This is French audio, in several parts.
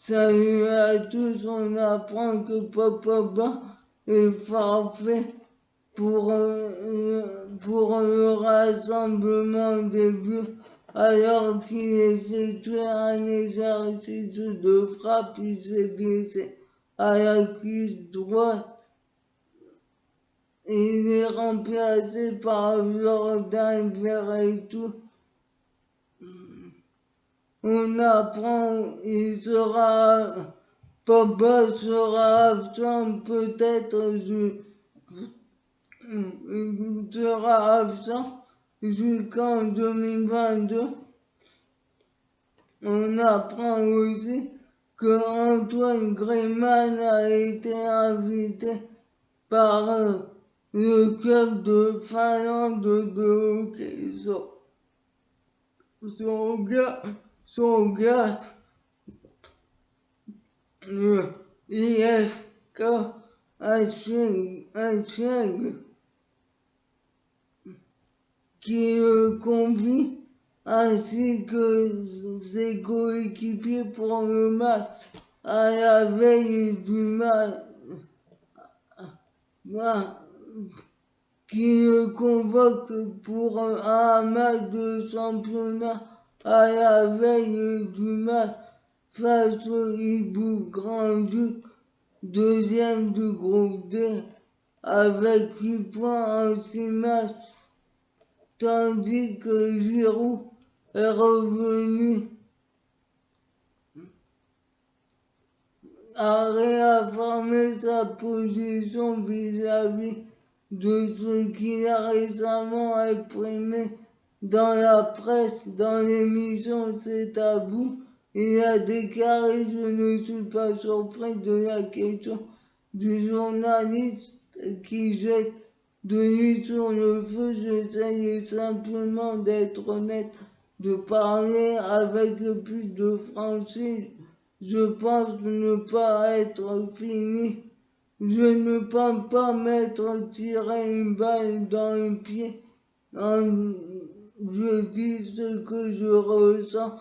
Salut à tous, on apprend que Papa est forfait pour le rassemblement des buts alors qu'il effectuait un exercice de frappe, il s'est blessé à la cuisse droite. Il est remplacé par Jordan Verretou. On apprend, Papa sera absent peut-être, il sera absent jusqu'en 2022. On apprend aussi que Antoine Griezmann a été invité par le club de Finlande de hockey sur glace, le IFK Hacheg, qui le convie ainsi que ses coéquipiers pour le match à la veille du match, qui le convoque pour un match de championnat à la veille du match face au Hibou Grand-Duc, deuxième du groupe D, avec 8 points en 6 matchs, tandis que Giroud est revenu à réaffirmer sa position vis-à-vis de ce qu'il a récemment exprimé dans la presse, dans l'émission C'est à vous. Il a déclaré: je ne suis pas surpris de la question du journaliste qui jette de l'huile sur le feu. J'essaye simplement d'être honnête, de parler avec plus de franchise. Je pense ne pas être fini. Je ne pense pas m'être tiré une balle dans le pied. Je dis ce que je ressens.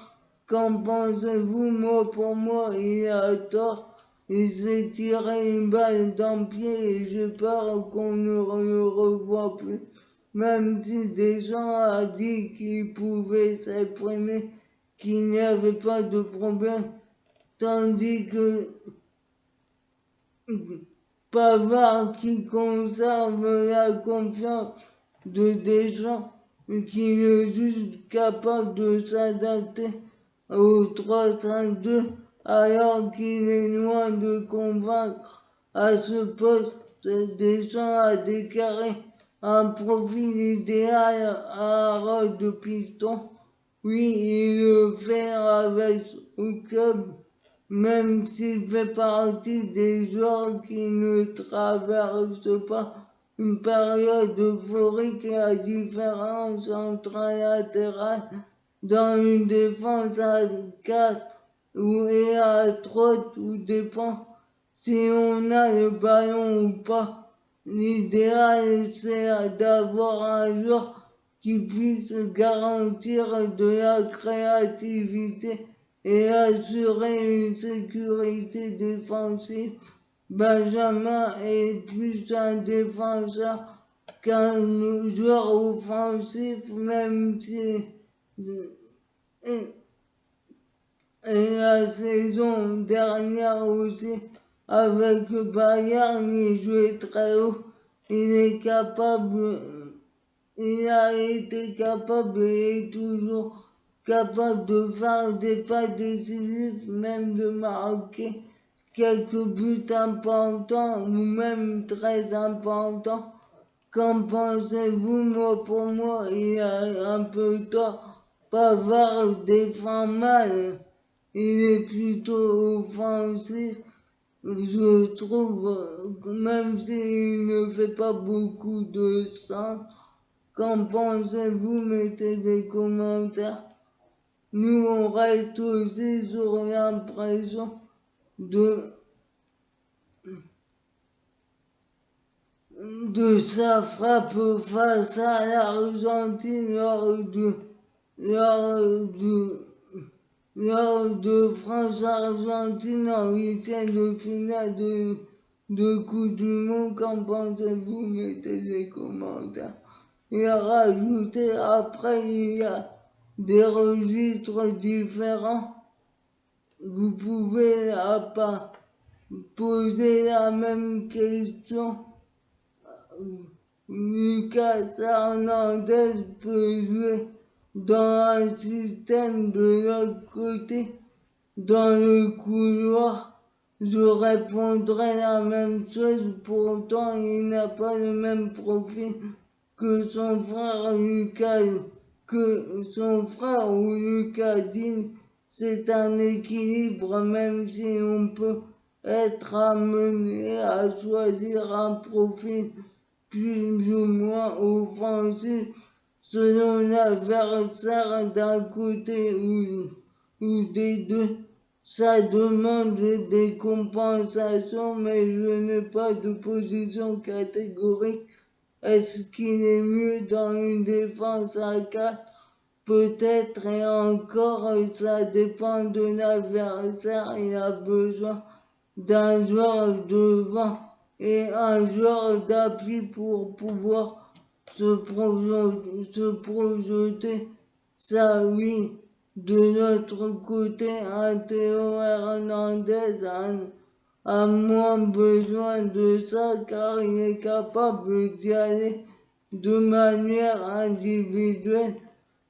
Qu'en pensez-vous? Moi, pour moi, il a tort. Il s'est tiré une balle dans le pied et j'ai peur qu'on ne le revoie plus. Même si Deschamps a dit qu'il pouvait s'exprimer, qu'il n'y avait pas de problème. Tandis que Pavard, qui conserve la confiance de Deschamps, qui est juste capable de s'adapter au 3-5-2, alors qu'il est loin de convaincre à ce poste. Deschamps a déclaré un profil idéal à rôle de piston. Oui, il le fait avec son club, même s'il fait partie des joueurs qui ne traversent pas une période euphorique. La différence entre un latéral dans une défense à 4 et à 3, tout dépend si on a le ballon ou pas. L'idéal, c'est d'avoir un joueur qui puisse garantir de la créativité et assurer une sécurité défensive. Benjamin est plus un défenseur qu'un joueur offensif, même si et la saison dernière aussi, avec Bayern, il jouait très haut. Il a été capable et est toujours capable de faire des pas décisifs, même de marquer quelques buts importants ou même très importants. Qu'en pensez-vous? Moi, pour moi, il a un peu tort. Pavard défend mal. Il est plutôt offensif. Je trouve, même s'il ne fait pas beaucoup de sens. Qu'en pensez-vous? Mettez des commentaires. Nous, on reste aussi sur l'impression de sa frappe face à l'Argentine lors du lors de France-Argentine en huitième de finale de Coupe du Monde. Qu'en pensez-vous? Mettez des commentaires. Et rajouter après, il y a des registres différents. Vous pouvez pas poser la même question. Lucas Hernandez peut jouer dans un système de l'autre côté, dans le couloir. Je répondrai la même chose, pourtant il n'a pas le même profil que son frère Lucas, que son frère ou Lucas Digne. C'est un équilibre, même si on peut être amené à choisir un profil plus ou moins offensif selon l'adversaire d'un côté ou des deux. Ça demande des compensations, mais je n'ai pas de position catégorique. Est-ce qu'il est mieux dans une défense à 4? Peut-être, et encore, ça dépend de l'adversaire. Il a besoin d'un joueur devant et un joueur d'appui pour pouvoir se projeter. Ça, oui. De l'autre côté, un Théo Hernandez a moins besoin de ça car il est capable d'y aller de manière individuelle.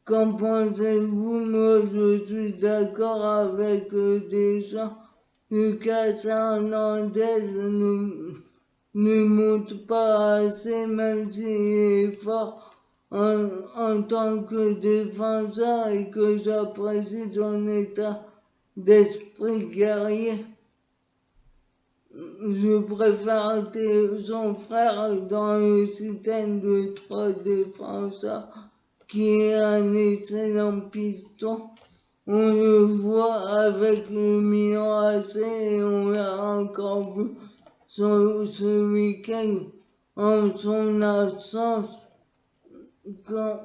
Qu'en pensez-vous? Moi, je suis d'accord avec Deschamps. Lucas Hernandez ne monte pas assez, même s'il est fort en tant que défenseur et que j'apprécie son état d'esprit guerrier. Je préfère son frère dans le système de 3 défenseurs qui est un excellent piston. On le voit avec le Milan AC et on l'a encore vu ce week-end en son absence quand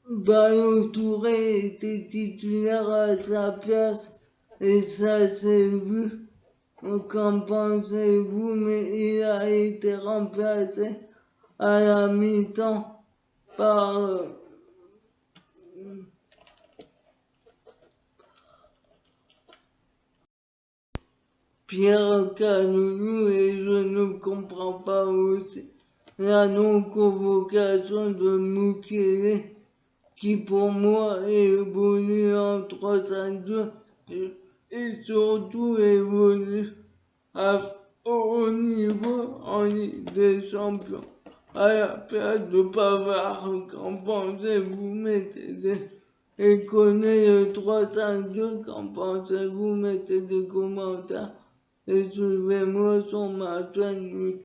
Ballo Touré était titulaire à sa place et ça s'est vu. Qu'en pensez-vous? Mais il a été remplacé à la mi-temps par Pierre Canoulou et je ne comprends pas aussi la non-convocation de Mukele qui pour moi évolue en 3-5-2 et surtout évolue à haut niveau en Ligue des Champions. À la place de Pavard, qu'en pensez-vous? Mettez des... Et connaît le 3-5-2, qu'en pensez-vous? Mettez des commentaires et suivez-moi sur ma chaîne YouTube.